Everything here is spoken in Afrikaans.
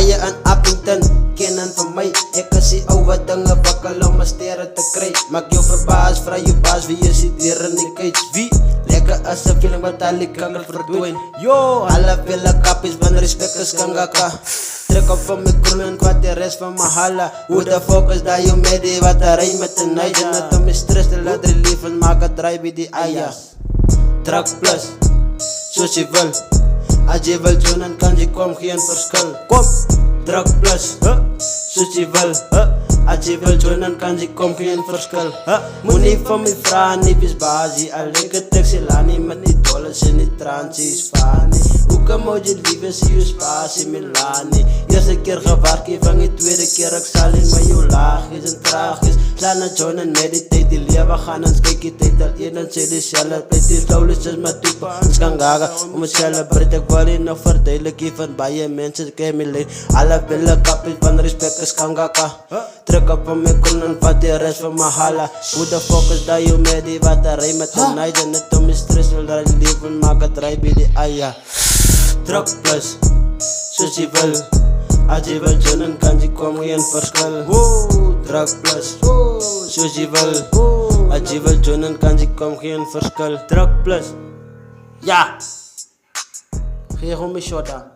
Baie in Appington, ken en van my. Ek kan sê ouwe dinge wakkel om my sterre te kry. Maak jou verbaas, vra jou baas wie is die dier in die cage. Wie? Lekker is een feeling wat al die kanker verdwijn. Yo, alle vele kappies van respect is kangaka. Trek op van my kroon en kwart de rest van my hala. Hoe de fuck is dat jou medie wat er rij met de night. En net om my stress te laat relief en maak het draai by die ayas. Drug plus, soos jy wil. As jy wil doen en kan jy kom geen verskil. Kom, drug plus, soos jy wil. As jy wil doen en kan jy kom geen verskil. Moenie van my vraag nie, wees basie. Alleen getek sy lanie met die dollars en die transies vanie. Hoekom moet jy lief is jy spasie Milani. Eerste keer gewerkie van die tweede keer ek sal nie. Maar jou laagjes en traagjes slaan na John en meditate. Die lewe gaan en kyk die tijd al een en sê die celebrate. Die flawless is my toepa ons kan gaga om het celebrate. Ek wil nie nog verduidelik hier van baie mense ken my leid. Alle wille kappies van respect is kangaka. Trek op van my kon en vat die rest van my hala. Hoe de fuck is dat jou medie wat er rij met de night. En net om my stress wil draai lief en maak het draai by die aya. Drug plus, soos jy wil. As jy wil doen en kan jy kom geen verskil. Drug plus, soos jy wil. As jy wil doen en kan jy kom geen verskil. Drug plus, ja. Gee hom my shot aan.